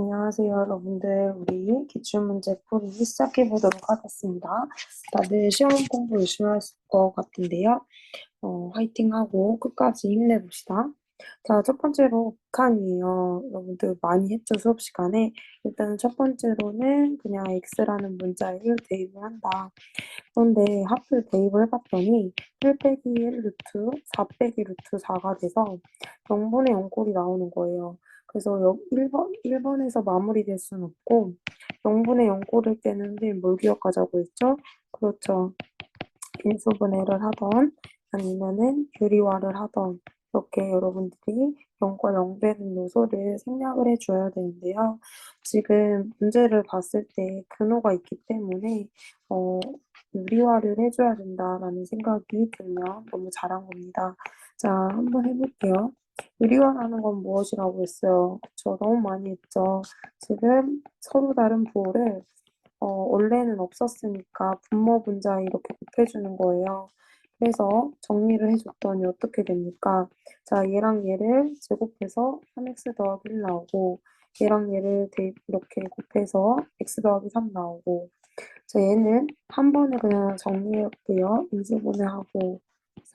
안녕하세요, 여러분들. 우리 기출문제 풀이 시작해 보도록 하겠습니다. 다들 시험 공부 열심히 하실 것 같은데요. 화이팅하고 끝까지 힘내봅시다. 자, 첫 번째로 북한이에요. 여러분들 많이 했죠, 수업 시간에. 일단 첫 번째로는 그냥 x라는 문자를 대입을 한다. 그런데 하필 대입을 해봤더니 1 빼기 1 루트 4 빼기 루트 4가 돼서 0분의 0꼴이 나오는 거예요. 그래서 1번에서 마무리될 수는 없고 0분의 0꼴일 때는 뭘 기억하자고 했죠? 그렇죠. 인수분해를 하던 아니면은 유리화를 하던 이렇게 여러분들이 0과 0 되는 요소를 생략을 해줘야 되는데요. 지금 문제를 봤을 때 근호가 있기 때문에 유리화를 해줘야 된다라는 생각이 들면 너무 잘한 겁니다. 자, 한번 해볼게요. 유리화라는 건 무엇이라고 했어요? 저 너무 많이 했죠. 지금 서로 다른 부호를 원래는 없었으니까 분모 분자에 이렇게 곱해주는 거예요. 그래서 정리를 해줬더니 어떻게 됩니까? 자, 얘랑 얘를 제곱해서 3x 더하기 1 나오고 얘랑 얘를 이렇게 곱해서 x 더하기 3 나오고 자, 얘는 한 번에 그냥 정리할게요. 인수분해하고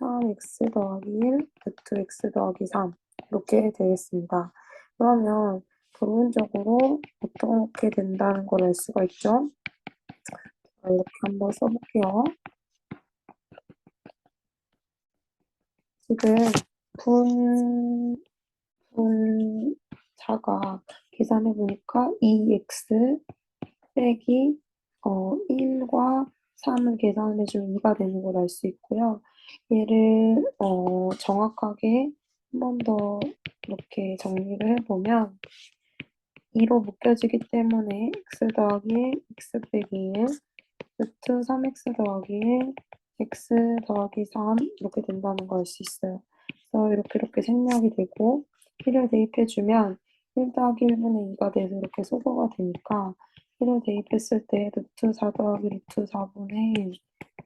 3x 더하기 1 루트 x 더하기 3 이렇게 되겠습니다. 그러면 결론적으로 어떻게 된다는 걸 알 수가 있죠? 이렇게 한번 써볼게요. 지금 분, 분자가 계산해보니까 2x 빼기 1과 3을 계산해주면 2가 되는 걸 알 수 있고요. 얘를 정확하게 한 번 더 이렇게 정리를 해보면 2로 묶여지기 때문에 x 더하기 1, x 빼기 1, 루트 3x 더하기 1, x 더하기 3 이렇게 된다는 걸 알 수 있어요. 그래서 이렇게 생략이 되고 1을 대입해주면 1 더하기 1분의 2가 돼서 이렇게 소거가 되니까 1을 대입했을 때 루트 4 더하기 루트 4분의 1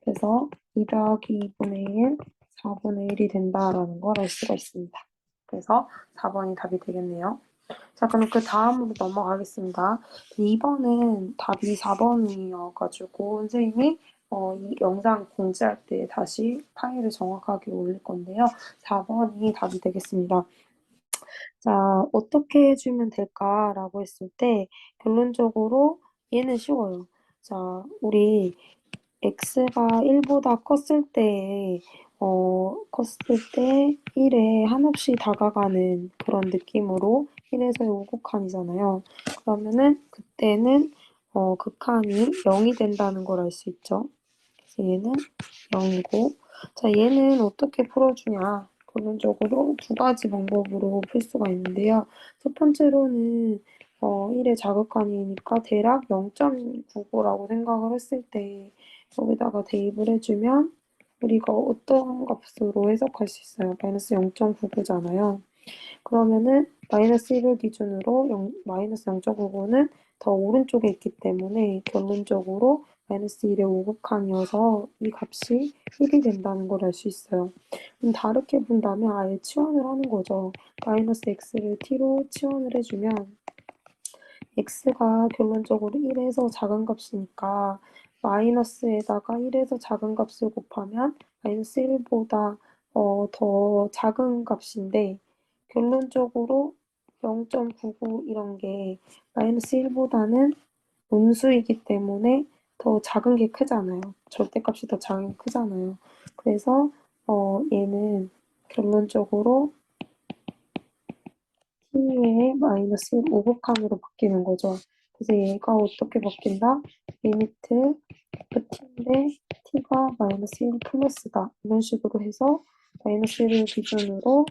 그래서 2 더하기 2분의 1, 4분의 1이 된다라는 걸 알 수가 있습니다. 그래서 4번이 답이 되겠네요. 자, 그럼 그 다음으로 넘어가겠습니다. 2번은 답이 4번이어가지고 선생님이 이 영상 공지할 때 다시 파일을 정확하게 올릴 건데요. 4번이 답이 되겠습니다. 자, 어떻게 해주면 될까라고 했을 때 결론적으로 얘는 쉬워요. 자, 우리 x가 1보다 컸을 때, 컸을 때 1에 한없이 다가가는 그런 느낌으로 1에서의 우극한이잖아요. 그러면은 그때는 극한이 0이 된다는 걸 알 수 있죠. 그래서 얘는 0이고, 자, 얘는 어떻게 풀어주냐. 결론적으로 두 가지 방법으로 풀 수가 있는데요. 첫 번째로는 1의 자극한이니까 대략 0.99라고 생각을 했을 때 여기다가 대입을 해주면 우리가 어떤 값으로 해석할 수 있어요? 마이너스 0.99잖아요. 그러면은 마이너스 1을 기준으로 마이너스 0.99는 더 오른쪽에 있기 때문에 결론적으로 마이너스 1의 우극한이어서 이 값이 1이 된다는 걸 알 수 있어요. 그럼 다르게 본다면 아예 치환을 하는 거죠. 마이너스 x를 t로 치환을 해주면 x가 결론적으로 1에서 작은 값이니까 마이너스에다가 1에서 작은 값을 곱하면 마이너스 1보다 더 작은 값인데 결론적으로 0.99 이런 게 마이너스 1보다는 음수이기 때문에 더 작은 게 크잖아요. 절대값이 더 작은 게 크잖아요. 그래서 얘는 결론적으로 t의 마이너스 1 오곡함으로 바뀌는 거죠. 그래서 얘가 어떻게 바뀐다? 리미트 ft인데 t가 마이너스 1 플러스다. 이런 식으로 해서 마이너스 1을 기준으로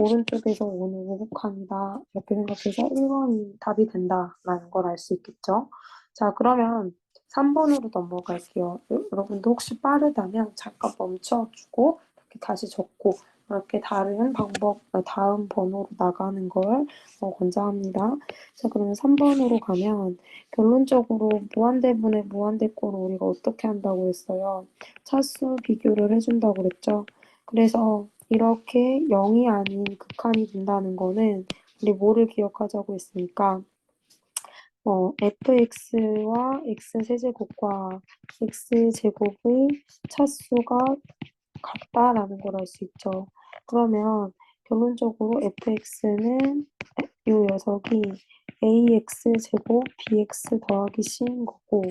오른쪽에서 오는 오곡함이다. 이렇게 생각해서 1번이 답이 된다라는 걸 알 수 있겠죠. 자, 그러면 3번으로 넘어갈게요. 여러분도 혹시 빠르다면 잠깐 멈춰주고 이렇게 다시 적고 이렇게 다른 방법, 다음 번호로 나가는 걸 권장합니다. 자, 그러면 3번으로 가면 결론적으로 무한대분의 무한대꼴을 우리가 어떻게 한다고 했어요? 차수 비교를 해준다고 그랬죠. 그래서 이렇게 0이 아닌 극한이 된다는 거는 우리 뭐를 기억하자고 했으니까 fx와 x세제곱과 x제곱의 차수가 같다라는 걸 알 수 있죠. 그러면 결론적으로 fx는 이 녀석이 ax 제곱 bx 더하기 c인 거고,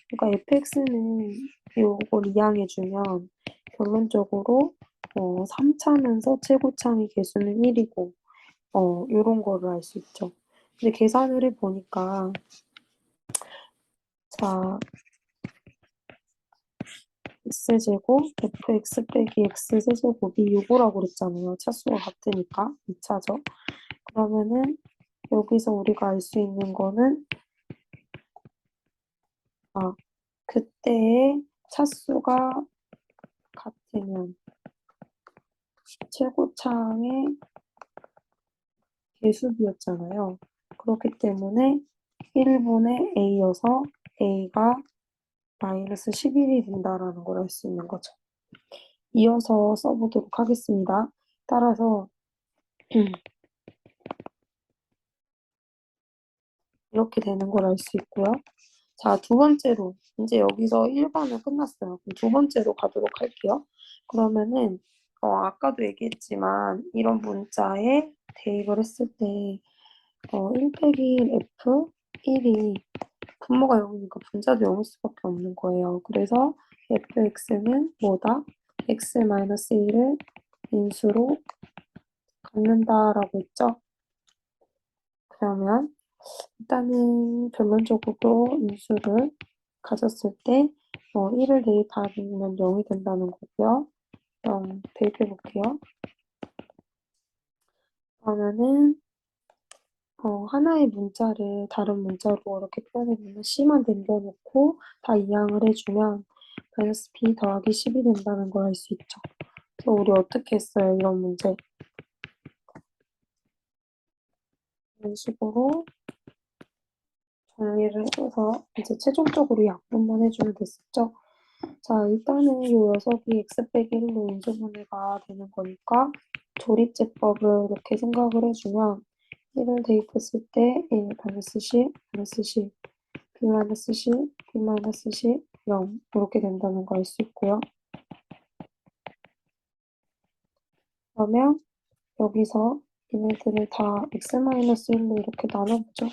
그러니까 fx는 요걸 이항해주면 결론적으로 3차면서 최고차의 개수는 1이고 요런 거를 알 수 있죠. 근데 계산을 해보니까 자 x제곱 fx 빼기 x세제곱이 요거라고 그랬잖아요. 차수가 같으니까 2차죠. 그러면은 여기서 우리가 알 수 있는 거는 그때의 차수가 같으면 최고차의 개수비였잖아요. 그렇기 때문에 1분의 a여서 a가 마이너스 11이 된다라는 걸 알 수 있는 거죠. 이어서 써보도록 하겠습니다. 따라서 이렇게 되는 걸 알 수 있고요. 자, 두 번째로 이제 여기서 1번은 끝났어요. 그럼 두 번째로 가도록 할게요. 그러면은 아까도 얘기했지만 이런 문자에 대입을 했을 때 1 빼기 1 F 1이 분모가 0이니까 분자도 0일 수밖에 없는 거예요. 그래서 fx는 뭐다? x-1을 인수로 갖는다라고 했죠. 그러면 일단은 결론적으로 인수를 가졌을 때 1을 대입하면 0이 된다는 거고요. 0 대입해 볼게요. 그러면은 하나의 문자를 다른 문자로 이렇게 표현해보면 c만 남겨놓고 다 이항을 해주면 마이너스 b 더하기 10이 된다는 걸 알 수 있죠. 그래서 우리 어떻게 했어요? 이런 문제. 이런 식으로 정리를 해줘서 이제 최종적으로 약분만 해주면 됐었죠. 자, 일단은 이 녀석이 x 빼기 1로 인수분해가 되는 거니까 조립제법을 이렇게 생각을 해주면 1을 대입했을 때 1, 마이너스 10, 마이너스 10, b 마이너스 10, b 마이너스 10, 0 이렇게 된다는 걸 알 수 있고요. 그러면 여기서 얘네들을 다 x-1로 이렇게 나눠보죠.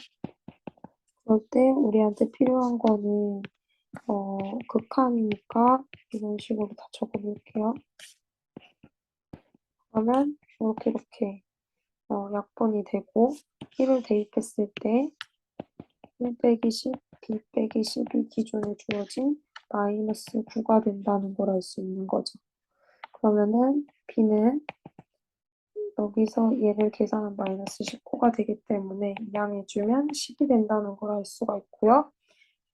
그럴 때 우리한테 필요한 거는 극한이니까 이런 식으로 다 적어볼게요. 그러면 이렇게 약분이 되고 1을 대입했을 때 1 빼기 10, b 빼기 10이 기존에 주어진 마이너스 9가 된다는 걸 알 수 있는 거죠. 그러면은 b는 여기서 얘를 계산한 마이너스 19가 되기 때문에 이항해주면 10이 된다는 걸 알 수가 있고요.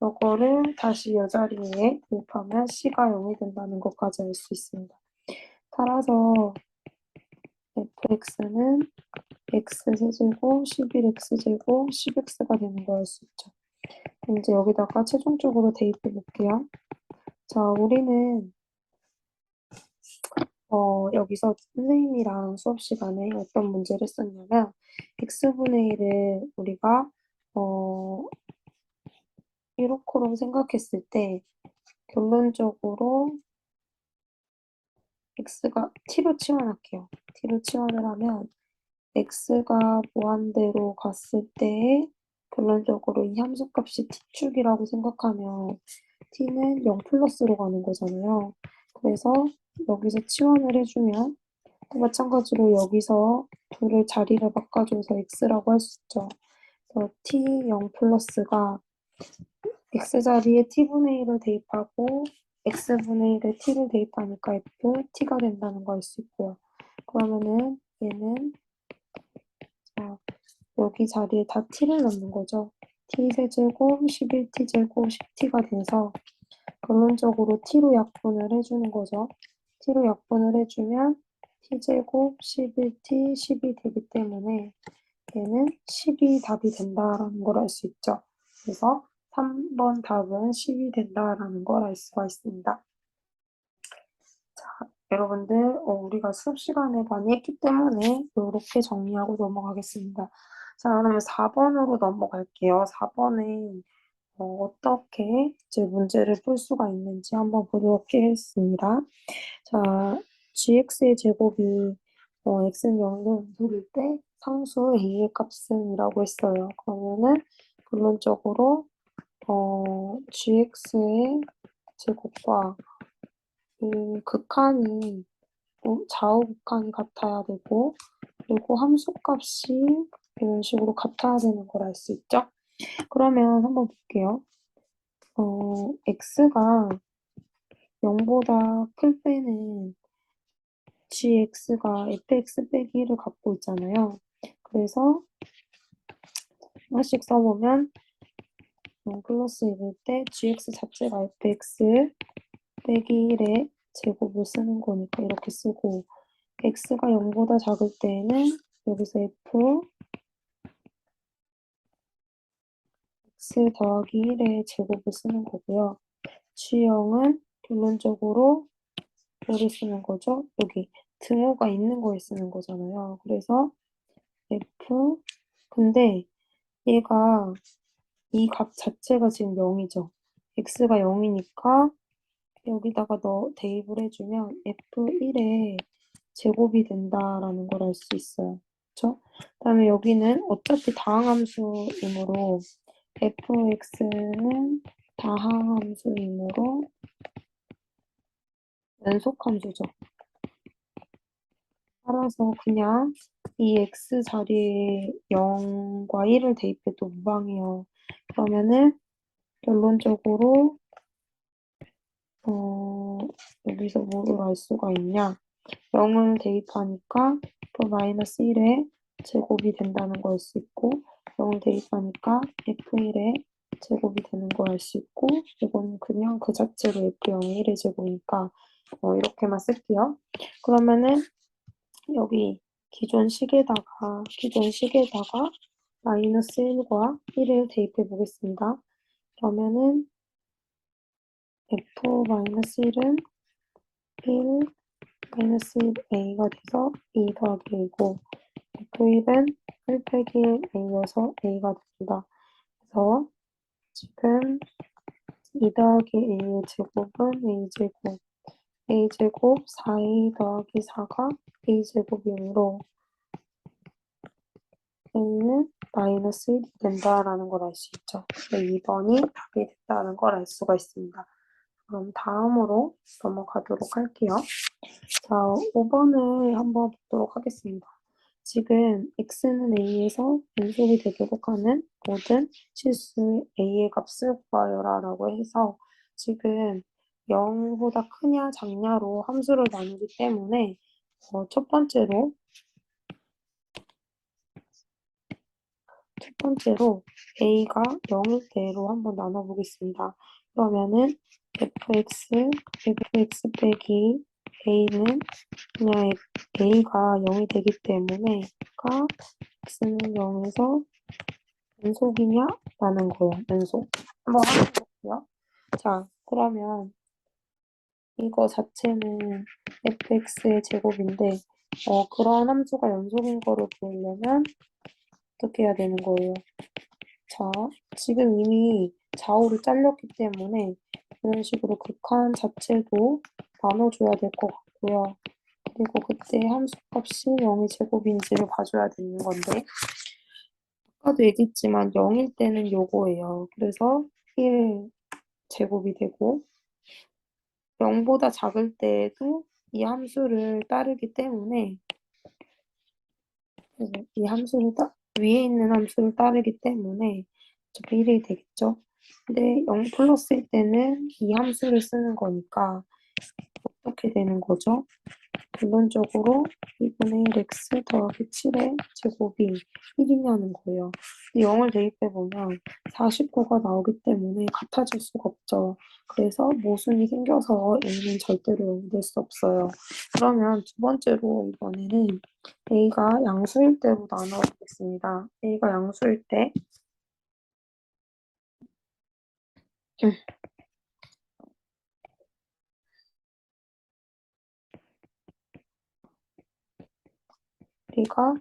이거를 다시 이 자리에 대입하면 c가 0이 된다는 것까지 알 수 있습니다. 따라서 fx는 x세제곱 11x제곱 10x가 되는 걸 알 수 있죠. 이제 여기다가 최종적으로 대입해 볼게요. 자, 우리는 여기서 선생님이랑 수업 시간에 어떤 문제를 했었냐면 x분의 1을 우리가 1호처럼 생각했을 때 결론적으로 x가 t로 치환할게요. t로 치환을 하면 x가 무한대로 갔을 때 결론적으로 이 함수값이 t축이라고 생각하면 t는 0 플러스로 가는 거잖아요. 그래서 여기서 치환을 해주면 또 마찬가지로 여기서 둘을 자리를 바꿔줘서 x라고 할 수 있죠. 그래서 t 0 플러스가 x자리에 t분의 1을 대입하고 x분의 1에 t를 대입하니까 ft가 된다는 걸 알 수 있고요. 그러면은 얘는 여기 자리에 다 t를 넣는 거죠. t세제곱 11t제곱 10t가 돼서 결론적으로 t로 약분을 해주는 거죠. t로 약분을 해주면 t제곱 11t 10이 되기 때문에 얘는 10이 답이 된다라는 걸 알 수 있죠. 그래서 3번 답은 10이 된다라는 걸 알 수가 있습니다. 자, 여러분들 우리가 수업 시간에 많이 했기 때문에 이렇게 정리하고 넘어가겠습니다. 자, 그러면 4번으로 넘어갈게요. 4번에 어떻게 이제 문제를 풀 수가 있는지 한번 보도록 하겠습니다. 자, gx의 제곱이 x는 0을 부를 때 상수 a의 값은 이라고 했어요. 그러면은 결론적으로 gx의 제곱과 이 극한이 좌우 극한이 같아야 되고 그리고 함수값이 이런 식으로 같아야 되는 걸 알 수 있죠? 그러면 한번 볼게요. x가 0보다 클 때는 gx가 fx 빼기 1을 갖고 있잖아요. 그래서 하나씩 써보면 플러스 1일 때 gx 자체가 fx 빼기 1의 제곱을 쓰는 거니까 이렇게 쓰고 x가 0보다 작을 때에는 여기서 f x 더하기 1의 제곱을 쓰는 거고요. G형은 결론적으로 뭐를 쓰는 거죠? 여기 등호가 있는 거에 쓰는 거잖아요. 그래서 F 근데 얘가 이 값 자체가 지금 0이죠. x가 0이니까 여기다가 대입을 해주면 F1의 제곱이 된다라는 걸 알 수 있어요. 그렇죠? 그다음에 여기는 어차피 다항함수이므로 fx는 다항함수이므로 연속함수죠. 따라서 그냥 이 x 자리에 0과 1을 대입해도 무방해요. 그러면은 결론적으로 여기서 뭐를 알 수가 있냐? 0을 대입하니까 f-1의 제곱이 된다는 걸 알 수 있고 0을 대입하니까 f1의 제곱이 되는 걸 알 수 있고 이건 그냥 그 자체로 f0의 1의 제곱이니까 이렇게만 쓸게요. 그러면은 여기 기존식에다가 마이너스 1과 1을 대입해 보겠습니다. 그러면은 f-1은 1 마이너스 1a가 돼서 2 더하기 a고 f1은 1 빼기 1a여서 a가 됩니다. 그래서 지금 2 더하기 a의 제곱은 a제곱 a제곱 4a 더하기 4가 a제곱이므로 a는 마이너스 1이 된다라는 걸 알 수 있죠. 2번이 답이 됐다는 걸 알 수가 있습니다. 그럼 다음으로 넘어가도록 할게요. 자, 5번을 한번 보도록 하겠습니다. 지금 x는 a에서 연속이 되도록 하는 모든 실수 a의 값을 구하여라 라고 해서 지금 0보다 크냐 작냐로 함수를 나누기 때문에 첫 번째로 a가 0일 때로 한번 나눠보겠습니다. 그러면은 fx 빼기 a는 그냥 a가 0이 되기 때문에 x는 0에서 연속이냐? 라는 거예요. 연속. 한번 해볼게요. 자, 그러면 이거 자체는 fx의 제곱인데 그런 함수가 연속인 거를 보려면 어떻게 해야 되는 거예요? 자, 지금 이미 좌우를 잘렸기 때문에 이런 식으로 극한 자체도 나눠줘야 될 것 같고요. 그리고 그때 함수값이 0의 제곱인지를 봐줘야 되는 건데 아까도 얘기했지만 0일 때는 요거예요. 그래서 1 제곱이 되고 0보다 작을 때에도 이 함수를 따르기 때문에 이 함수를 위에 있는 함수를 따르기 때문에 어차피 1이 되겠죠. 근데 0 플러스일 때는 이 함수를 쓰는 거니까 어떻게 되는 거죠? 결론적으로 2분의 1x 더하기 7의 제곱이 1이냐는 거예요. 0을 대입해보면 49가 나오기 때문에 같아질 수가 없죠. 그래서 모순이 생겨서 a는 절대로 0이 될 수 없어요. 그러면 두 번째로 이번에는 a가 양수일 때로 나눠보겠습니다. a가 양수일 때 우리가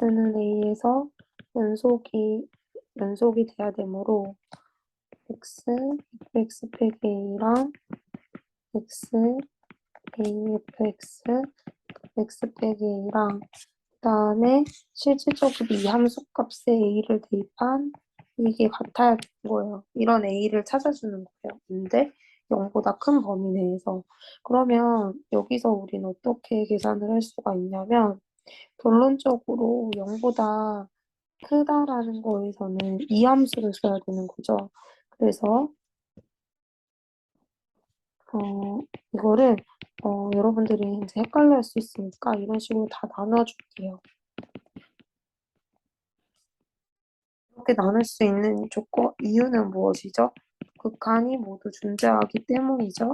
x는 a에서 연속이 돼야 되므로 x, fx 빼기 a랑 x, a, fx, x 빼기 a랑 그다음에 실질적으로 이 함수 값에 a를 대입한 이게 같아야 되는 거예요. 이런 a를 찾아주는 거예요. 근데 0보다 큰 범위 내에서. 그러면 여기서 우리는 어떻게 계산을 할 수가 있냐면 결론적으로 0보다 크다라는 거에서는 이 함수를 써야 되는 거죠. 그래서 이거를 여러분들이 이제 헷갈려 할 수 있으니까 이런 식으로 다 나눠줄게요. 이렇게 나눌 수 있는 이유는 무엇이죠? 극한이 모두 존재하기 때문이죠.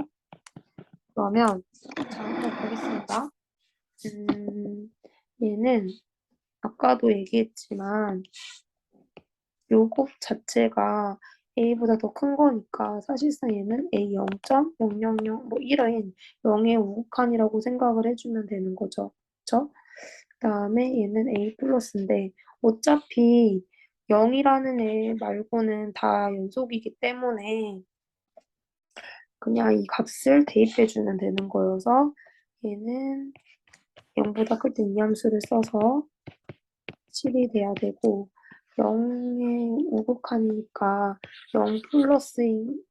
그러면 자, 한번 보겠습니다. 얘는 아까도 얘기했지만 요것 자체가 a보다 더 큰 거니까 사실상 얘는 a 0.000 뭐 이런 0의 우극한이라고 생각을 해주면 되는 거죠. 그쵸? 그 다음에 얘는 a 플러스인데 어차피 0이라는 애 말고는 다 연속이기 때문에 그냥 이 값을 대입해주면 되는 거여서 얘는 0보다 클 때 이 함수를 써서 7이 돼야 되고 0의 우극한이니까 0 플러스인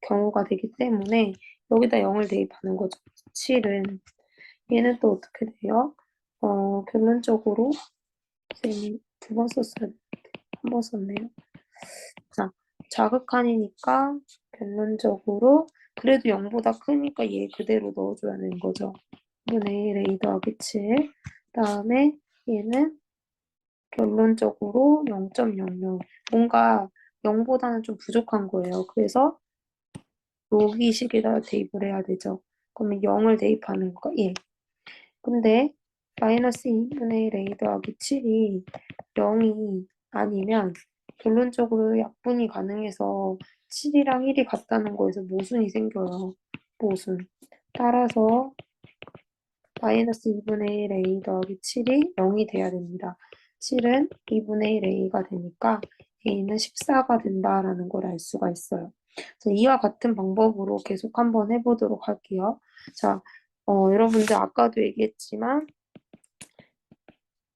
경우가 되기 때문에 여기다 0을 대입하는 거죠. 7은 얘는 또 어떻게 돼요? 결론적으로 쌤이 두 번 썼어야 되는데 한 번 썼네요. 자, 자극한이니까 결론적으로 그래도 0보다 크니까 얘 그대로 넣어줘야 되는 거죠. 분의 1 a 더하기 7. 그다음에 얘는 결론적으로 0.00. 뭔가 0보다는 좀 부족한 거예요. 그래서 여기식에다 대입을 해야 되죠. 그러면 0을 대입하는 거 1. 근데 마이너스 2분의 1 a 더하기 7이 0이 아니면 결론적으로 약분이 가능해서 7이랑 1이 같다는 거에서 모순이 생겨요. 모순. 따라서 마이너스 2분의 1 a 더하기 7이 0이 돼야 됩니다. 7은 2분의 1 a가 되니까 a는 14가 된다라는 걸 알 수가 있어요. 자, 이와 같은 방법으로 계속 한번 해보도록 할게요. 자, 여러분들 아까도 얘기했지만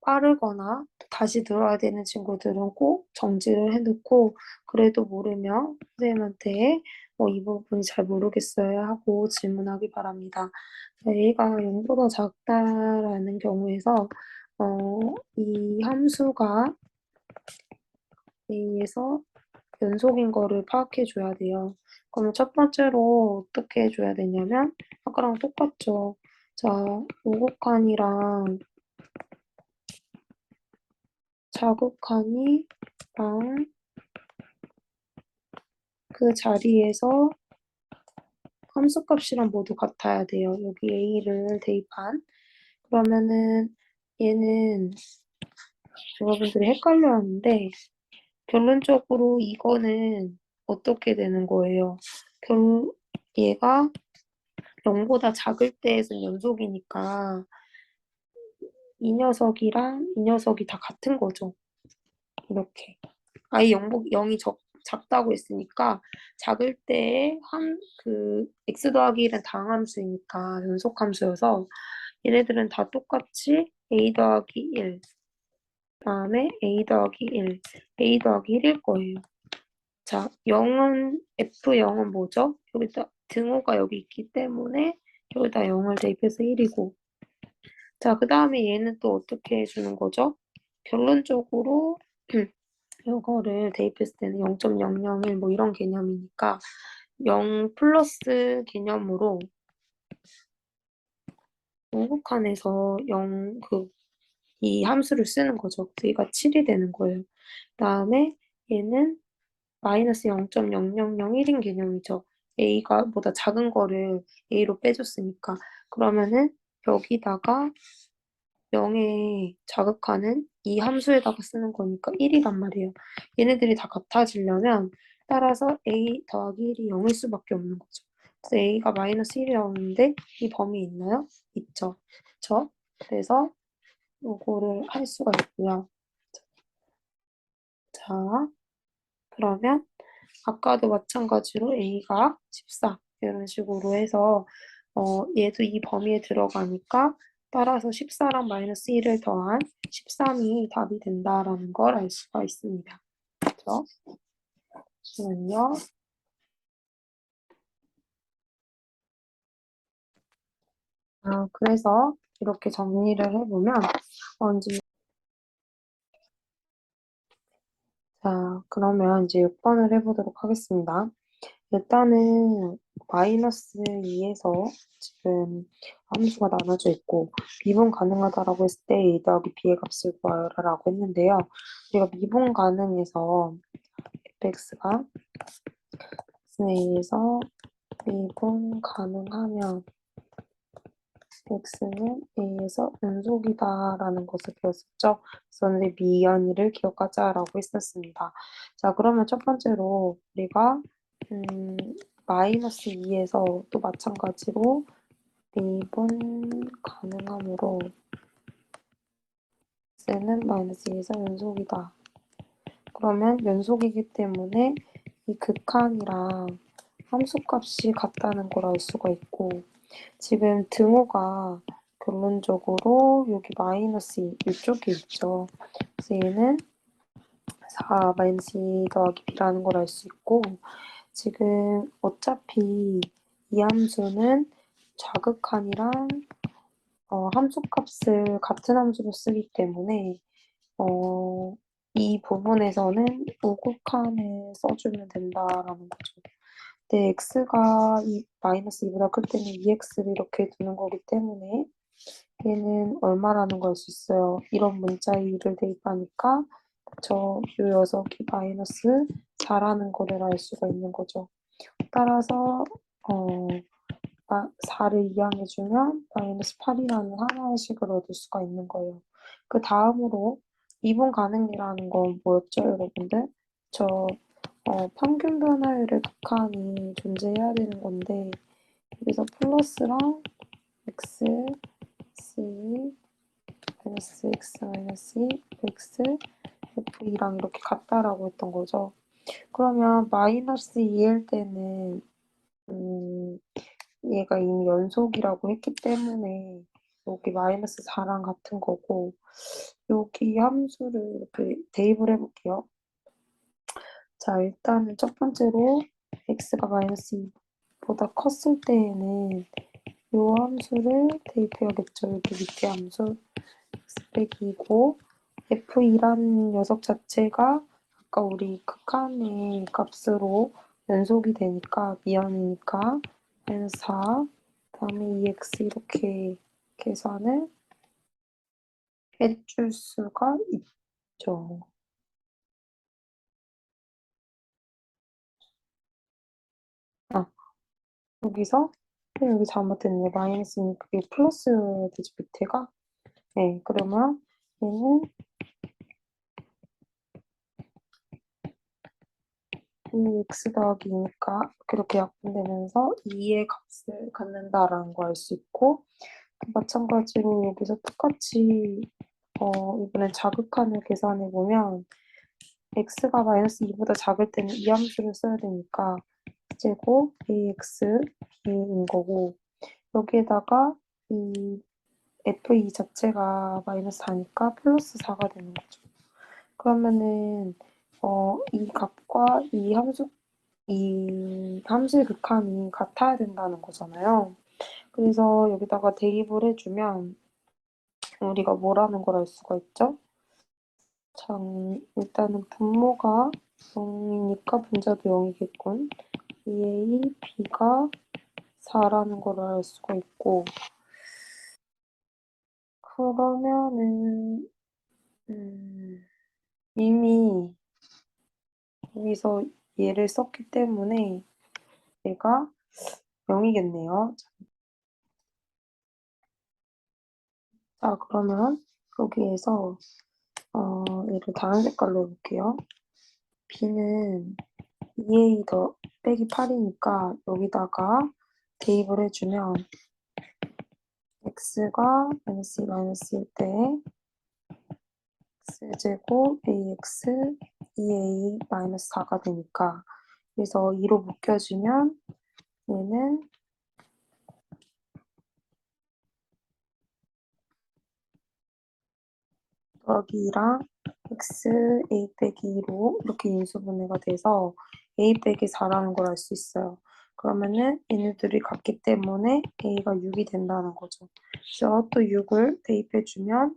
빠르거나 다시 들어야 되는 친구들은 꼭 정지를 해놓고 그래도 모르면 선생님한테 이 부분이 잘 모르겠어요 하고 질문하기 바랍니다. A가 0보다 작다라는 경우에서 이 함수가 A에서 연속인 거를 파악해 줘야 돼요. 그럼 첫 번째로 어떻게 해줘야 되냐면 아까랑 똑같죠. 자, 우극한이랑 자극한이랑 그 자리에서 함수값이랑 모두 같아야 돼요. 여기 A를 대입한. 그러면은 얘는 여러분들이 헷갈려 하는데 결론적으로 이거는 어떻게 되는 거예요? 얘가 0보다 작을 때에선 연속이니까 이 녀석이랑 이 녀석이 다 같은 거죠. 이렇게. 아예 0이 작다고 했으니까 작을 때의 x 더하기 1은 다항함수이니까 연속함수여서 얘네들은 다 똑같이 a 더하기 1, 그다음에 a 더하기 1, a 더하기 1일 거예요. 자, F0은 뭐죠? 여기다 등호가 여기 있기 때문에 여기다 0을 대입해서 1이고 자, 그 다음에 얘는 또 어떻게 해주는 거죠? 결론적으로 이거를 대입했을 때는 0.001 뭐 이런 개념이니까 0 플러스 개념으로 영국한에서 이 함수를 쓰는 거죠. 그래서 얘가 7이 되는 거예요. 그 다음에 얘는 마이너스 0.0001인 개념이죠. a가 보다 작은 거를 a로 빼줬으니까. 그러면은 여기다가 0에 자극하는 이 함수에다가 쓰는 거니까 1이란 말이에요. 얘네들이 다 같아지려면 따라서 a 더하기 1이 0일 수밖에 없는 거죠. 그래서 a가 마이너스 1이 나오는데 이 범위 있나요? 있죠. 그래서 요거를 할 수가 있고요. 자, 그러면 아까도 마찬가지로 A가 14 이런 식으로 해서 얘도 이 범위에 들어가니까 따라서 14랑 마이너스 1을 더한 13이 답이 된다라는 걸 알 수가 있습니다. 그렇죠? 잠시만요. 그래서 이렇게 정리를 해보면 언제 자, 그러면 이제 6번을 해보도록 하겠습니다. 일단은 마이너스 2에서 지금 함수가 나눠져 있고 미분 가능하다라고 했을 때 A 더하기 B의 값을 구하라고 했는데요. 우리가 미분 가능해서 fx가 x에서 미분 가능하면 x는 a에서 연속이다라는 것을 배웠었죠. 그래서 미연이를 기억하자라고 했었습니다. 자, 그러면 첫 번째로 우리가 음, 마이너스 2에서 또 마찬가지로 미분 가능하므로 x는 마이너스 2에서 연속이다. 그러면 연속이기 때문에 이 극한이랑 함수값이 같다는 걸 알 수가 있고 지금 등호가 결론적으로 여기 마이너스 2 이쪽에 있죠. 그래서 얘는 4 마이너스 2 더하기 b라는 걸 알 수 있고 지금 어차피 이 함수는 좌극한이랑 함수값을 같은 함수로 쓰기 때문에 이 부분에서는 우극한을 써주면 된다라는 거죠. 근데 x가 마이너스 2보다 클 때는 2x를 이렇게 두는 거기 때문에 얘는 얼마라는 걸 알 수 있어요. 이런 문자의 2를 대입하니까 요 녀석이 마이너스 4라는 거를 알 수가 있는 거죠. 따라서 어, 4를 이항해주면 마이너스 8이라는 하나의 식을 얻을 수가 있는 거예요. 그 다음으로 미분 가능이라는 건 뭐였죠, 여러분들? 저 평균 변화율의 극한이 존재해야 되는 건데 여기서 플러스랑 x, c, 마이너스 x, 마이너스 2, x, f2랑 이렇게 같다라고 했던 거죠. 그러면 마이너스 2일 때는 얘가 이미 연속이라고 했기 때문에 여기 마이너스 4랑 같은 거고 여기 함수를 이렇게 대입을 해볼게요. 자, 일단은 첫 번째로 x가 마이너스 2보다 컸을 때에는 이 함수를 대입해야겠죠. 여기 밑에 함수 x 빼기 2고 f2라는 녀석 자체가 아까 우리 극한의 값으로 연속이 되니까 미연이니까 마이너스 4 그다음에 2x 이렇게 계산을 해줄 수가 있죠. 아, 여기서 여기 잘못됐네. 마이너스니까 그게 플러스 되지 밑에가? 네, 그러면 얘는 2x 더하기 2니까 그렇게 약분되면서 2의 값을 갖는다라는 거 알 수 있고 마찬가지로 여기서 똑같이 이번엔 자극한을 계산해 보면 x가 마이너스 2보다 작을 때는 이 함수를 써야 되니까 제곱 ax b인 거고 여기에다가 이 f2 자체가 마이너스 4니까 플러스 4가 되는 거죠. 그러면은 이 값과 이 함수의 극한이 같아야 된다는 거잖아요. 그래서 여기다가 대입을 해주면 우리가 뭐라는 걸 알 수가 있죠? 일단은 분모가 0이니까 분자도 0이겠군. 2a, b가 4라는 걸 알 수가 있고 그러면은 이미 여기서 얘를 썼기 때문에 얘가 0이겠네요. 자, 그러면 여기에서 얘를 다른 색깔로 해볼게요. b는 2a 더 빼기 8이니까 여기다가 대입을 해주면 x가 마이너스 1때 x제곱 ax 2a 마이너스 4가 되니까 그래서 2로 묶여주면 얘는 더하기 2랑 x a 빼기 2로 이렇게 인수분해가 돼서 a 빼기 4라는 걸 알 수 있어요. 그러면은 얘네들이 같기 때문에 a가 6이 된다는 거죠. 그래서 또 6을 대입해주면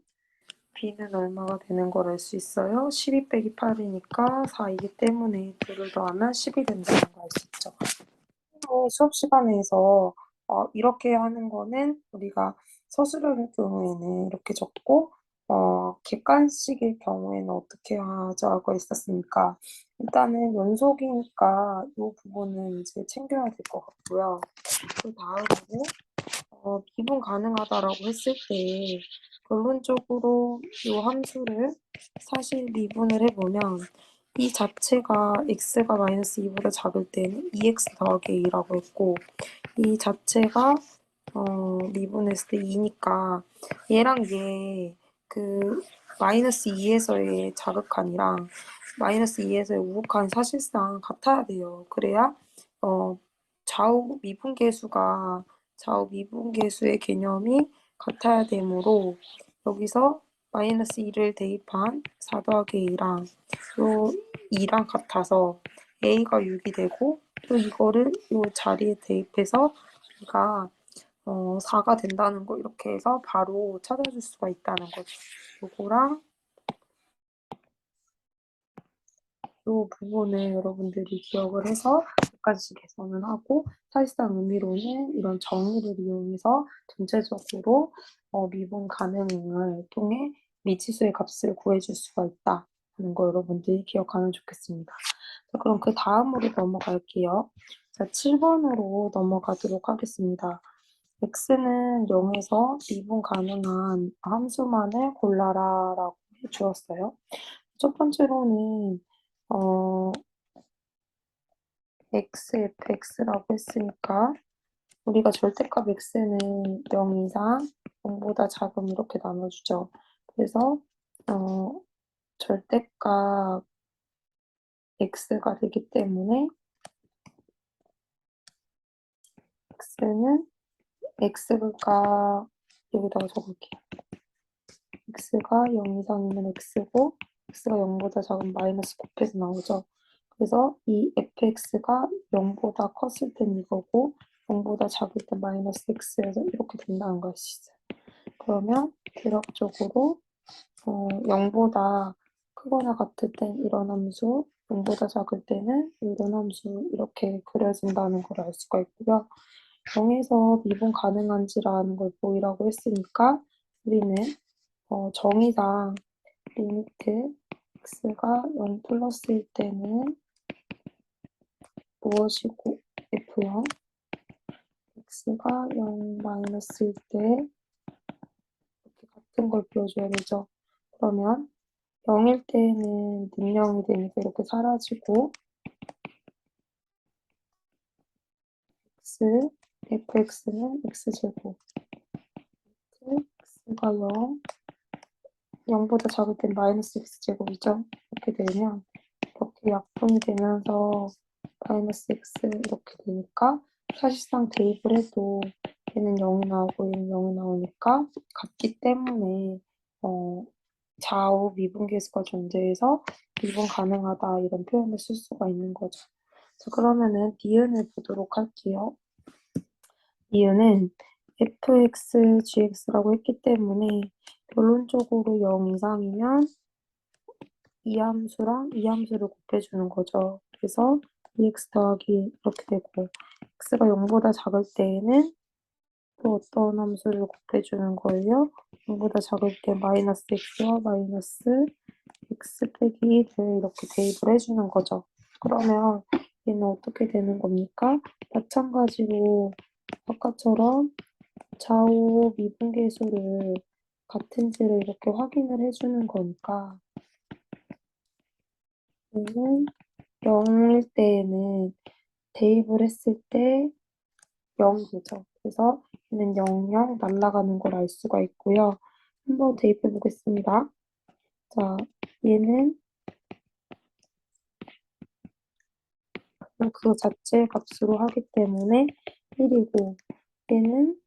b는 얼마가 되는 걸 알 수 있어요. 12 빼기 8이니까 4이기 때문에 둘을 더하면 10이 된다는 걸 알 수 있죠. 수업 시간에서 이렇게 하는 거는 우리가 서술형의 경우에는 이렇게 적고 객관식의 경우에는 어떻게 하자고 했었으니까 일단은 연속이니까 이 부분은 이제 챙겨야 될 것 같고요. 그 다음으로 미분 가능하다라고 했을 때 결론적으로 이 함수를 사실 미분을 해보면 이 자체가 x가 마이너스 2보다 작을 때는 2x 더하기 a라고 했고 이 자체가 미분했을 때 2니까 얘랑 얘 그 마이너스 2에서의 자극한이랑 마이너스 2에서의 우극한이 사실상 같아야 돼요. 그래야 어, 좌우 미분계수의 개념이 같아야 되므로 여기서 마이너스 2를 대입한 4 더하기 a랑 요 2랑 같아서 a가 6이 되고 또 이거를 요 자리에 대입해서 b가 4가 된다는 거 이렇게 해서 바로 찾아줄 수가 있다는 거죠. 요거랑 요 부분을 여러분들이 기억을 해서 여기까지 개선을 하고 사실상 의미로는 이런 정의를 이용해서 전체적으로 미분 가능을 통해 미지수의 값을 구해줄 수가 있다는 거 여러분들이 기억하면 좋겠습니다. 자, 그럼 그 다음으로 넘어갈게요. 자, 7번으로 넘어가도록 하겠습니다. x는 0에서 미분 가능한 함수만을 골라라 라고 해주었어요. 첫 번째로는 어, xfx라고 했으니까 우리가 절대값 x는 0 이상 0보다 작으면 이렇게 나눠주죠. 그래서 어, 절대값 x가 되기 때문에 x는 x가 여기다가 적을게요. x가 0 이상이면 x고 x가 0보다 작으면 마이너스 곱해서 나오죠. 그래서 이 fx가 0보다 컸을 땐 이거고 0보다 작을 때 마이너스 x여서 이렇게 된다는 걸 알 수 있어요. 그러면 대략적으로 0보다 크거나 같을 땐 이런 함수, 0보다 작을 때는 이런 함수 이렇게 그려진다는 걸 알 수가 있고요. 0에서 미분 가능한지라는 걸 보이라고 했으니까 우리는 정의상 리미트 x가 0 플러스일 때는 무엇이고 F0 x가 0 마이너스일 때 이렇게 같은 걸 비워줘야 되죠. 그러면 0일 때는 능령이 되니까 이렇게 사라지고 x fx는 x제곱 x가 0 0보다 작을 땐 마이너스 x제곱이죠. 이렇게 되면 이렇게 약분이 되면서 마이너스 x 이렇게 되니까 사실상 대입을 해도 얘는 0이 나오고 얘는 0이 나오니까 같기 때문에 좌우 미분계수가 존재해서 미분 가능하다 이런 표현을 쓸 수가 있는 거죠. 자, 그러면은 니은을 보도록 할게요. 니은은 fx, gx라고 했기 때문에 결론적으로 0 이상이면 이 함수랑 이 함수를 곱해주는 거죠. 그래서 2x 더하기 이렇게 되고 x가 0보다 작을 때에는 또 어떤 함수를 곱해주는 거예요? 0보다 작을 때 마이너스 x와 마이너스 x 빼기 1을 이렇게 대입을 해주는 거죠. 그러면 얘는 어떻게 되는 겁니까? 마찬가지로 아까처럼 좌우 미분계수를 같은지를 이렇게 확인을 해주는 거니까 얘는 0일 때에는 대입을 했을 때 0이 되죠. 그래서 얘는 0, 0 날아가는 걸 알 수가 있고요. 한번 대입해 보겠습니다. 자, 얘는 그 자체 값으로 하기 때문에 1이고 얘는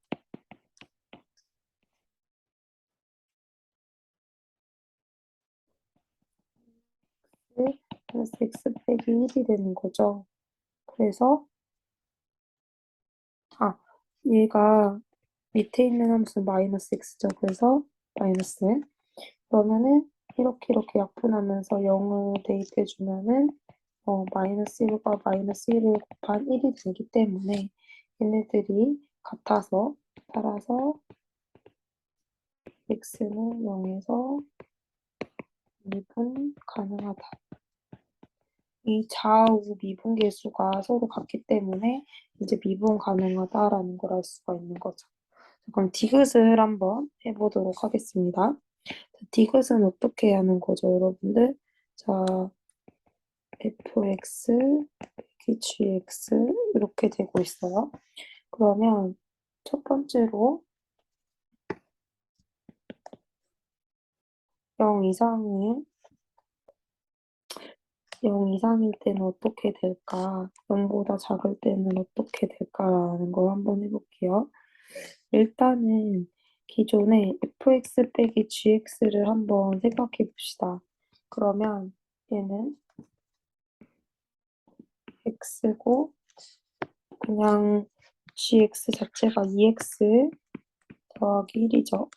마이너스 x 빼기 1이 되는 거죠. 그래서 얘가 밑에 있는 함수는 마이너스 x죠. 그래서 마이너스. 그러면은 이렇게 약분하면서 0을 대입해주면은 마이너스 1과 마이너스 1을 곱한 1이 되기 때문에 얘네들이 같아서 따라서 x는 0에서 미분 가능하다. 이 좌우 미분계수가 서로 같기 때문에 이제 미분 가능하다라는 걸 알 수가 있는 거죠. 그럼 디귿을 한번 해보도록 하겠습니다. 디귿은 어떻게 하는 거죠, 여러분들? 자, fx 빼기 gx 이렇게 되고 있어요. 그러면 첫 번째로 0 이상이 0 이상일 때는 어떻게 될까? 0보다 작을 때는 어떻게 될까라는 걸 한번 해볼게요. 일단은 기존에 fx 빼기 gx를 한번 생각해 봅시다. 그러면 얘는 x고 그냥 gx 자체가 2x 더하기 1이죠.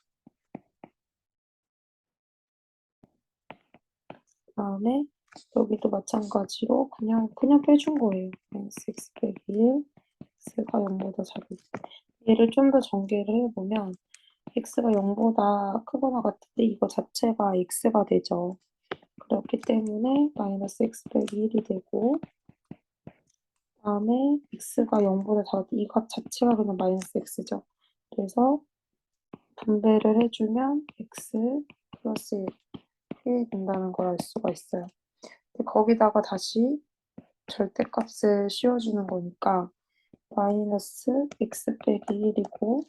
그다음에 여기도 마찬가지로 그냥 빼준 거예요. x 빼기 1, x가 0보다 작을 때. 얘를 좀 더 전개를 해보면 x가 0보다 크거나 같을 때 이거 자체가 x가 되죠. 그렇기 때문에 마이너스 x 빼기 1이 되고 그다음에 x가 0보다 작을 때 이것 자체가 그냥 마이너스 x죠. 그래서 분배를 해주면 x 플러스 1이 된다는 걸 알 수가 있어요. 근데 거기다가 다시 절대값을 씌워주는 거니까 마이너스 x 빼기 1이고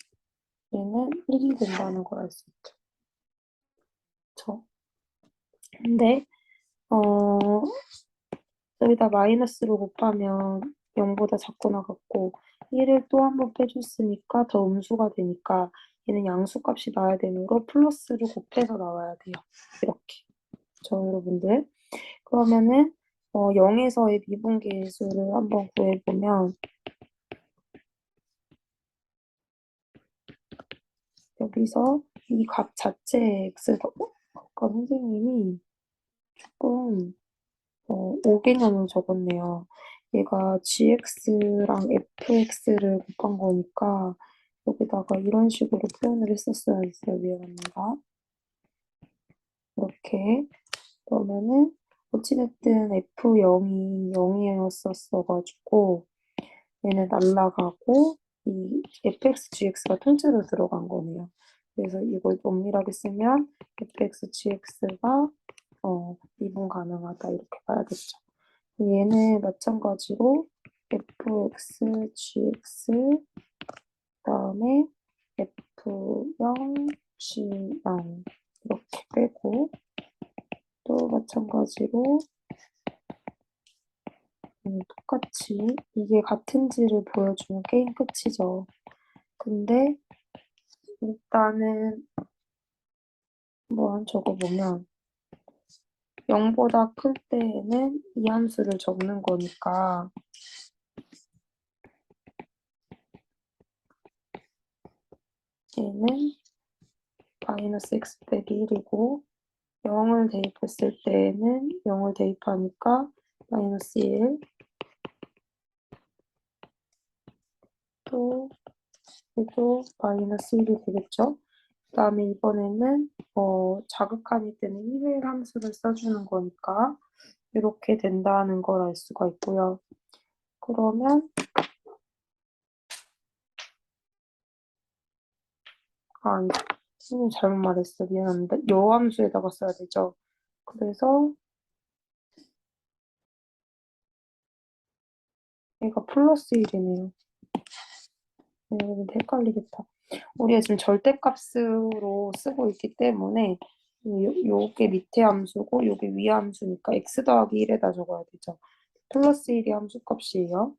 얘는 1이 된다는 걸 알 수 있죠. 그쵸? 근데 여기다 마이너스로 곱하면 0보다 작거나 같고 1을 또 한 번 빼줬으니까 더 음수가 되니까 얘는 양수값이 나와야 되므로 플러스를 곱해서 나와야 돼요. 이렇게. 저 여러분들. 그러면은 0에서의 미분계수를 한번 구해보면 여기서 이 값 자체의 x가 아까 선생님이 조금 5개념을 적었네요. 얘가 gx랑 fx를 곱한 거니까 여기다가 이런 식으로 표현을 했었어야 했어요. 미안합니다. 이렇게 그러면은 어찌됐든 f0이 0이었었어가지고 얘는 날라가고 이 fx, gx가 통째로 들어간 거네요. 그래서 이걸 엄밀하게 쓰면 fx, gx가 미분 가능하다 이렇게 봐야겠죠. 얘는 마찬가지로 fx, gx 그다음에 f0, g0 이렇게 빼고 또 마찬가지로 똑같이 이게 같은지를 보여주면 게임 끝이죠. 근데 일단은 한번 적어보면 0보다 클 때에는 이 함수를 적는 거니까 얘는 마이너스 x 빼기 1이고 0을 대입했을 때에는 0을 대입하니까 마이너스 1, 또 얘도 마이너스 1이 되겠죠? 그 다음에 이번에는 자극하기 때문에 1의 함수를 써주는 거니까 이렇게 된다는 걸 알 수가 있고요. 그러면 선생님 잘못 말했어. 미안합니다. 요 함수에다가 써야 되죠. 그래서 얘가 플러스 1이네요. 헷갈리겠다. 우리가 지금 절대값으로 쓰고 있기 때문에 요게 밑에 함수고 요게 위에 함수니까 x 더하기 1에다 적어야 되죠. 플러스 1이 함수값이에요.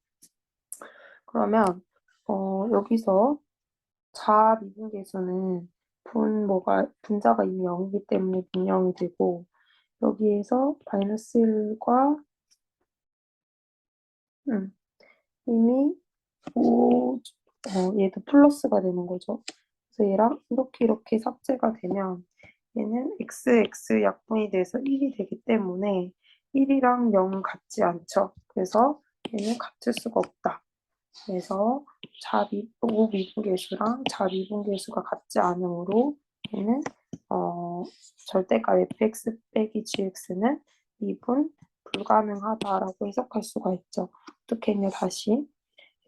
그러면 여기서 자미분계수는 분자가 이미 0이기 때문에 분명이 되고 여기에서 마이너스 1과 이미 얘도 플러스가 되는 거죠. 그래서 얘랑 이렇게 삭제가 되면 얘는 x 약분이 돼서 1이 되기 때문에 1이랑 0은 같지 않죠. 그래서 얘는 같을 수가 없다. 그래서 우미분계수랑 자미분계수가 같지 않으므로 얘는 절대값 fx 빼기 gx는 미분 불가능하다라고 해석할 수가 있죠. 어떻게 했냐 다시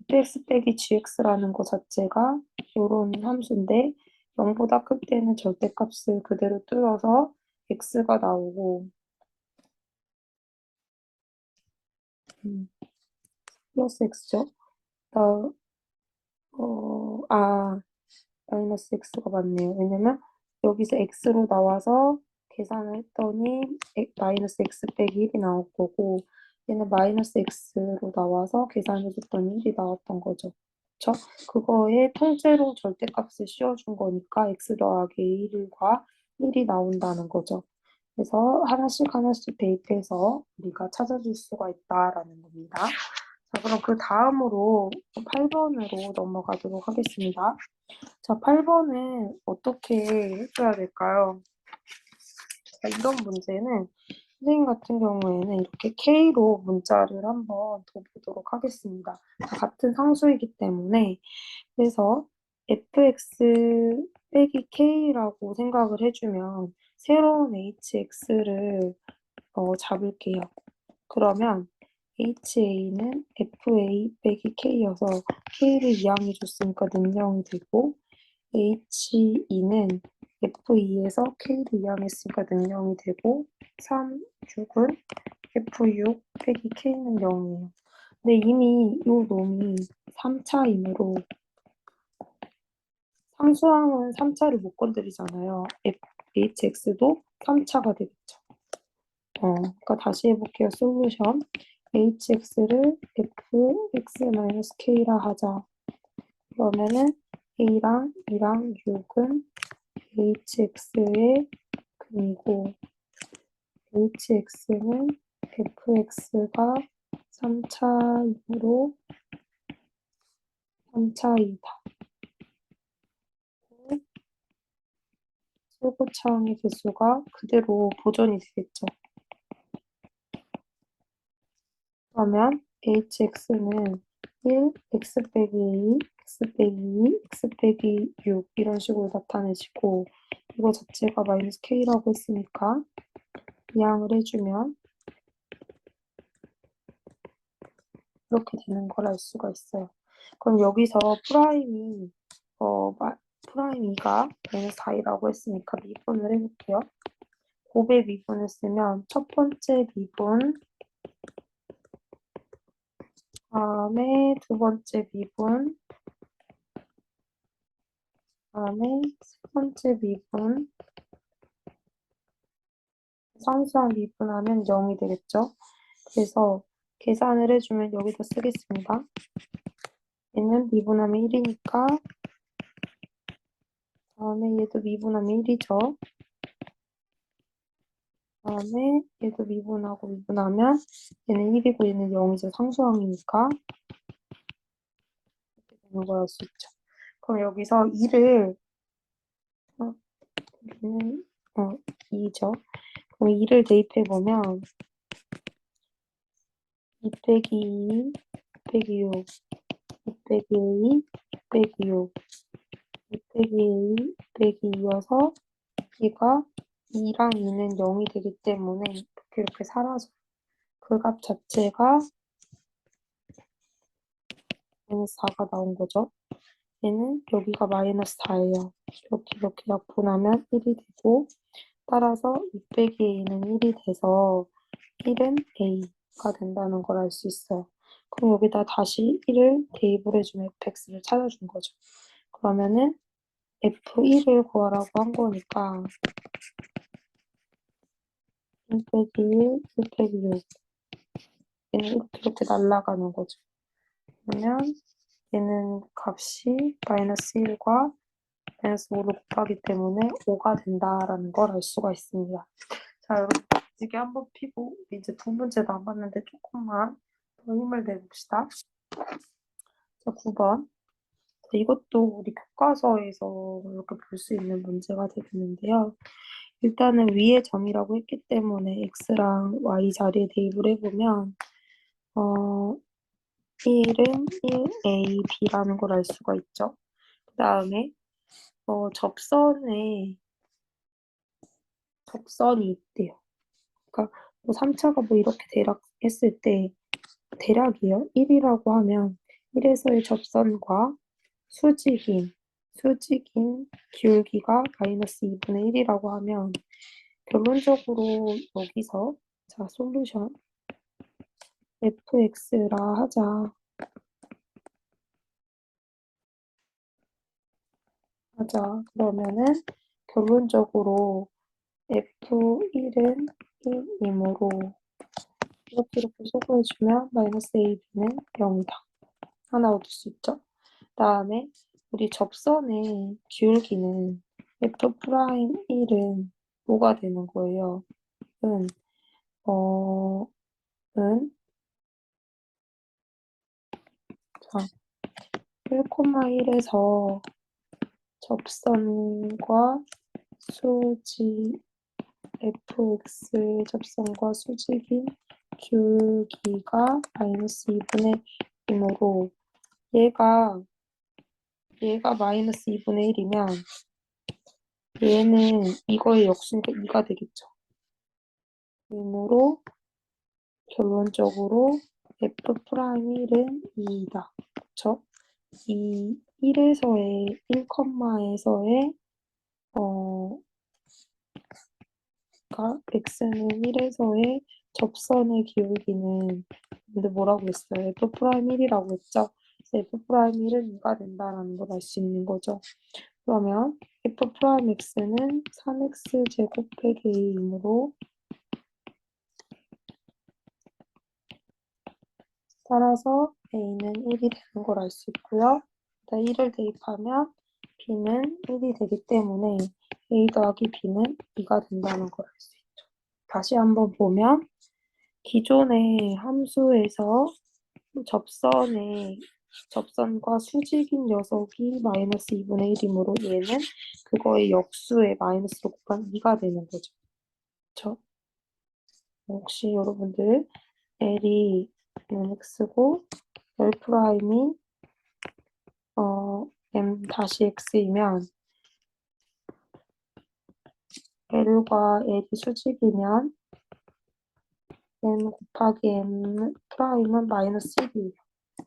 fx 빼기 gx라는 것 자체가 이런 함수인데 0보다 클 때는 절대값을 그대로 뚫어서 x가 나오고 플러스 x죠. 나, 마이너스 x가 맞네요. 왜냐면 여기서 x로 나와서 계산을 했더니 마이너스 x 빼기 1이 나올 거고 얘는 마이너스 x로 나와서 계산해줬더니 1이 나왔던 거죠. 그쵸? 그거에 통째로 절대값을 씌워준 거니까 x 더하기 1과 1이 나온다는 거죠. 그래서 하나씩 대입해서 우리가 찾아줄 수가 있다라는 겁니다. 자, 그럼 그 다음으로 8번으로 넘어가도록 하겠습니다. 자, 8번은 어떻게 해줘야 될까요? 자, 이런 문제는 선생님 같은 경우에는 이렇게 K로 문자를 한번 더 보도록 하겠습니다. 같은 상수이기 때문에 그래서 fx 빼기 k라고 생각을 해주면 새로운 hx를 잡을게요. 그러면 HA는 FA 빼기 K여서 K를 이항해 줬으니까 능량이 되고 H2는 F2에서 K를 이항했으니까 능량이 되고 3, 6은 F6 빼기 K는 0이에요. 근데 이미 이 놈이 3차이므로 상수항은 3차를 못 건드리잖아요. HX도 3차가 되겠죠. 그러니까 다시 해볼게요. 솔루션. hx를 fx-k라 하자. 그러면은 a랑 2랑 6은 hx의 근이고 hx는 fx가 3차이므로 3차이다. 최고차항의 개수가 그대로 보존이 되겠죠. 그러면 hx는 1, x 빼기 2, x 빼기 2, x 빼기 6 이런 식으로 나타내지고 이거 자체가 마이너스 k라고 했으니까 이항을 해주면 이렇게 되는 걸 알 수가 있어요. 그럼 여기서 프라임이 프라임 2가 마이너스 4이라고 했으니까 미분을 해볼게요. 곱의 미분을 쓰면 첫 번째 미분 다음에 두 번째 미분 다음에 세 번째 미분 상수항 미분하면 0이 되겠죠. 그래서 계산을 해주면 여기다 쓰겠습니다. 얘는 미분하면 1이니까 다음에 얘도 미분하면 1이죠. 다음에 얘도 미분하고 미분하면 얘는 1이고 얘는 0이죠. 상수항이니까 이렇게 되는 걸 알 수 있죠. 그럼 여기서 2를 얘는 2죠. 그럼 2를 대입해보면 2 빼기 2 빼기 6 2 빼기 2 빼기 6 2 빼기 2 빼기 2여서 얘가 2랑 2는 0이 되기 때문에 이렇게 사라져요. 그 값 자체가 마이너스 4가 나온 거죠. 얘는 여기가 마이너스 4예요. 이렇게 약분하면 1이 되고 따라서 2 빼기 a는 1이 돼서 1은 a가 된다는 걸 알 수 있어요. 그럼 여기다 다시 1을 대입을 해주면 fx를 찾아준 거죠. 그러면은 f1을 구하라고 한 거니까 1 빼기 1, 1 빼기 6. 얘는 이렇게 날아가는 거죠. 그러면 얘는 값이 마이너스 1과 마이너스 5를 곱하기 때문에 5가 된다라는 걸 알 수가 있습니다. 자, 여러분 이게 한번 피고 이제 두 문제 남았는데 조금만 더 힘을 내봅시다. 자, 9번. 자, 이것도 우리 교과서에서 이렇게 볼 수 있는 문제가 되겠는데요. 일단은 위에 점이라고 했기 때문에 x랑 y 자리에 대입을 해보면 1은 1a, b라는 걸 알 수가 있죠. 그 다음에 접선이 있대요. 그러니까 뭐 3차가 뭐 이렇게 대략 했을 때 대략이요. 1이라고 하면 1에서의 접선과 수직인 기울기가 마이너스 2분의 1이라고 하면 결론적으로 여기서 자 솔루션 fx라 하자. 그러면은 결론적으로 f1은 1이므로 이렇게 소거해주면 마이너스 ab는 0이다. 하나 얻을 수 있죠. 다음에 우리 접선의 기울기는 f'1은 뭐가 되는 거예요? 은, 은, 자, 1,1에서 접선과 수직 fx 접선과 수직인 기울기가 마이너스 2분의 1이므로 얘가 마이너스 2분의 1이면 얘는 이거의 역수니까 2가 되겠죠. 이므로 결론적으로 f'1은 2이다. 그쵸? 이 1에서의 1,에서의 x는 1에서의 접선의 기울기는 근데 뭐라고 했어요? f'1이라고 했죠? 그래서 f'1은 2가 된다라는 걸 알 수 있는 거죠. 그러면 f'x는 3x 제곱 빼기 a이므로 따라서 a는 1이 되는 걸 알 수 있고요. 1을 대입하면 b는 1이 되기 때문에 a 더하기 b는 2가 된다는 걸 알 수 있죠. 다시 한번 보면 기존의 함수에서 접선과 수직인 녀석이 마이너스 2분의 1이므로 얘는 그거의 역수에 마이너스로 곱한 2가 되는 거죠. 그렇죠? 혹시 여러분들 L이 x고 L 프라임이 m 다시 x이면 L과 L이 수직이면 m 곱하기 m 프라임은 마이너스 1이에요.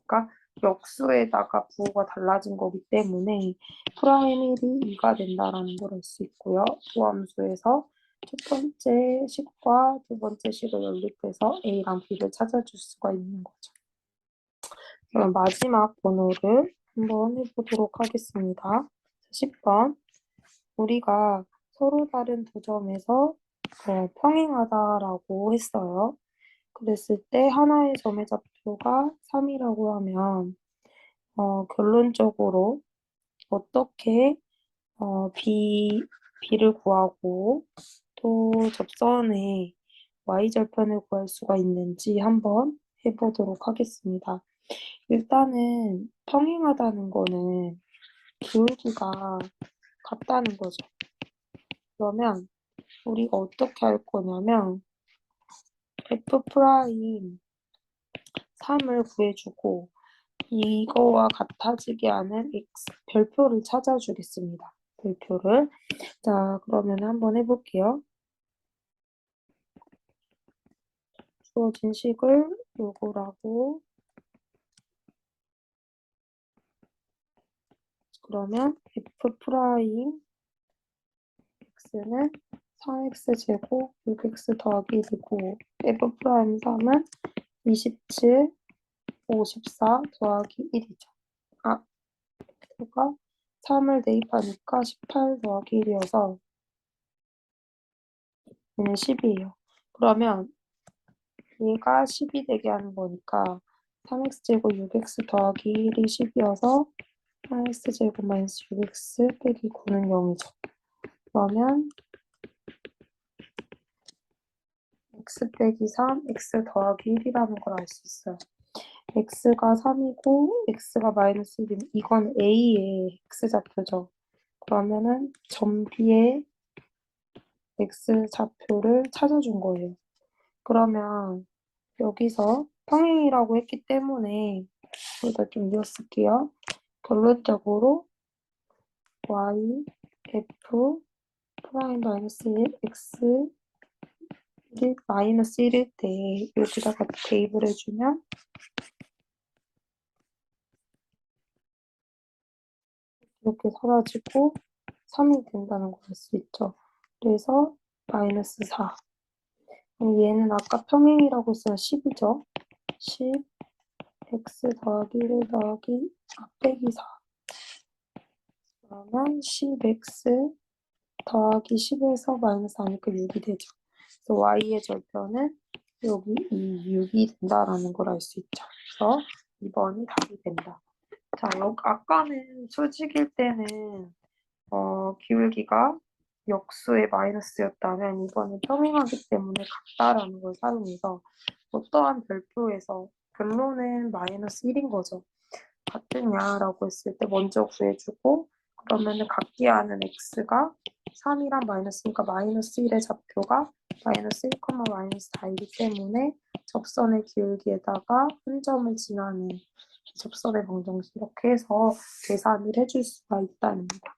그러니까 역수에다가 부호가 달라진 거기 때문에 프라임 1이 2가 된다라는 걸 알 수 있고요. 도함수에서 첫 번째 식과 두 번째 식을 연립해서 A랑 B를 찾아줄 수가 있는 거죠. 그럼 마지막 번호를 한번 해보도록 하겠습니다. 10번. 우리가 서로 다른 두 점에서 평행하다라고 했어요. 그랬을 때 하나의 점의 좌표가 3이라고 하면 결론적으로 어떻게 b를 구하고 또 접선의 y절편을 구할 수가 있는지 한번 해보도록 하겠습니다. 일단은 평행하다는 거는 기울기가 같다는 거죠. 그러면 우리가 어떻게 할 거냐면 f 프라임 3을 구해주고 이거와 같아지게 하는 x 별표를 찾아주겠습니다. 별표를. 자, 그러면 한번 해볼게요. 주어진 식을 요거라고 그러면 f 프라임 x는 4x 제곱 6x 더하기 1이고 f 프라임 3은 27, 54 더하기 1이죠. x가 3을 대입하니까 18 더하기 1이어서 얘는 10이에요. 그러면 얘가 10이 되게 하는 거니까 3x제곱 6x 더하기 1이 10이어서 3x제곱 마이너스 6x 빼기 9는 0이죠. 그러면 x 빼기 3, x 더하기 1이라는 걸 알 수 있어요. x가 3이고 x가 마이너스 1이면 이건 a의 x좌표죠. 그러면은 점 B의 x좌표를 찾아준 거예요. 그러면 여기서 평행이라고 했기 때문에 여기다 좀 이었을게요. 결론적으로 y f 프라임 마이너스 1 x 1 마이너스 1일 때 여기다가 대입을 해주면 이렇게 사라지고 3이 된다는 걸 알 수 있죠. 그래서 마이너스 4. 그럼 얘는 아까 평행이라고 했으면 10이죠. 10 x 더하기 1 더하기 빼기 4. 그러면 10x 더하기 10에서 마이너스 하니까 6이 되죠. 그래서 y의 절편은 여기 이 6이 된다라는 걸 알 수 있죠. 그래서 2번이 답이 된다. 자, 아까는 수직일 때는 기울기가 역수의 마이너스였다면 이번엔 평행하기 때문에 같다라는 걸 사용해서 어떠한 별표에서 결론은 마이너스 1인 거죠. 같으냐라고 했을 때 먼저 구해주고 그러면은 같게 하는 x가 3이랑 마이너스니까 마이너스 1의 좌표가 마이너스 1, 마이너스 4이기 때문에 접선의 기울기에다가 한 점을 지나는 접선의 방정식 이렇게 해서 계산을 해줄 수가 있다는 거.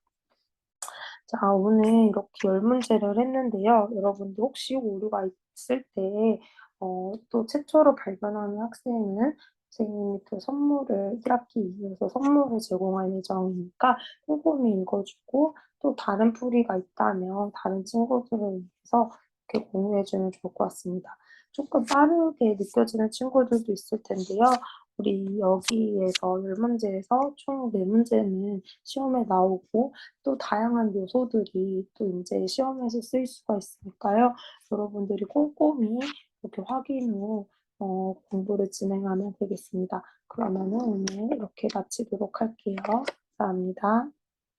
자, 오늘 이렇게 10문제를 했는데요. 여러분도 혹시 오류가 있을 때, 또 최초로 발견하는 학생은 선생님이 또 선물을 1학기 이어서 선물을 제공할 예정이니까 꼼꼼히 읽어주고 또 다른 풀이가 있다면 다른 친구들을 위해서 이렇게 공유해주면 좋을 것 같습니다. 조금 빠르게 느껴지는 친구들도 있을 텐데요. 우리 여기에서 10문제에서 총 4문제는 시험에 나오고 또 다양한 요소들이 또 이제 시험에서 쓰일 수가 있으니까요. 여러분들이 꼼꼼히 이렇게 확인 후 공부를 진행하면 되겠습니다. 그러면은 오늘 이렇게 마치도록 할게요. 감사합니다.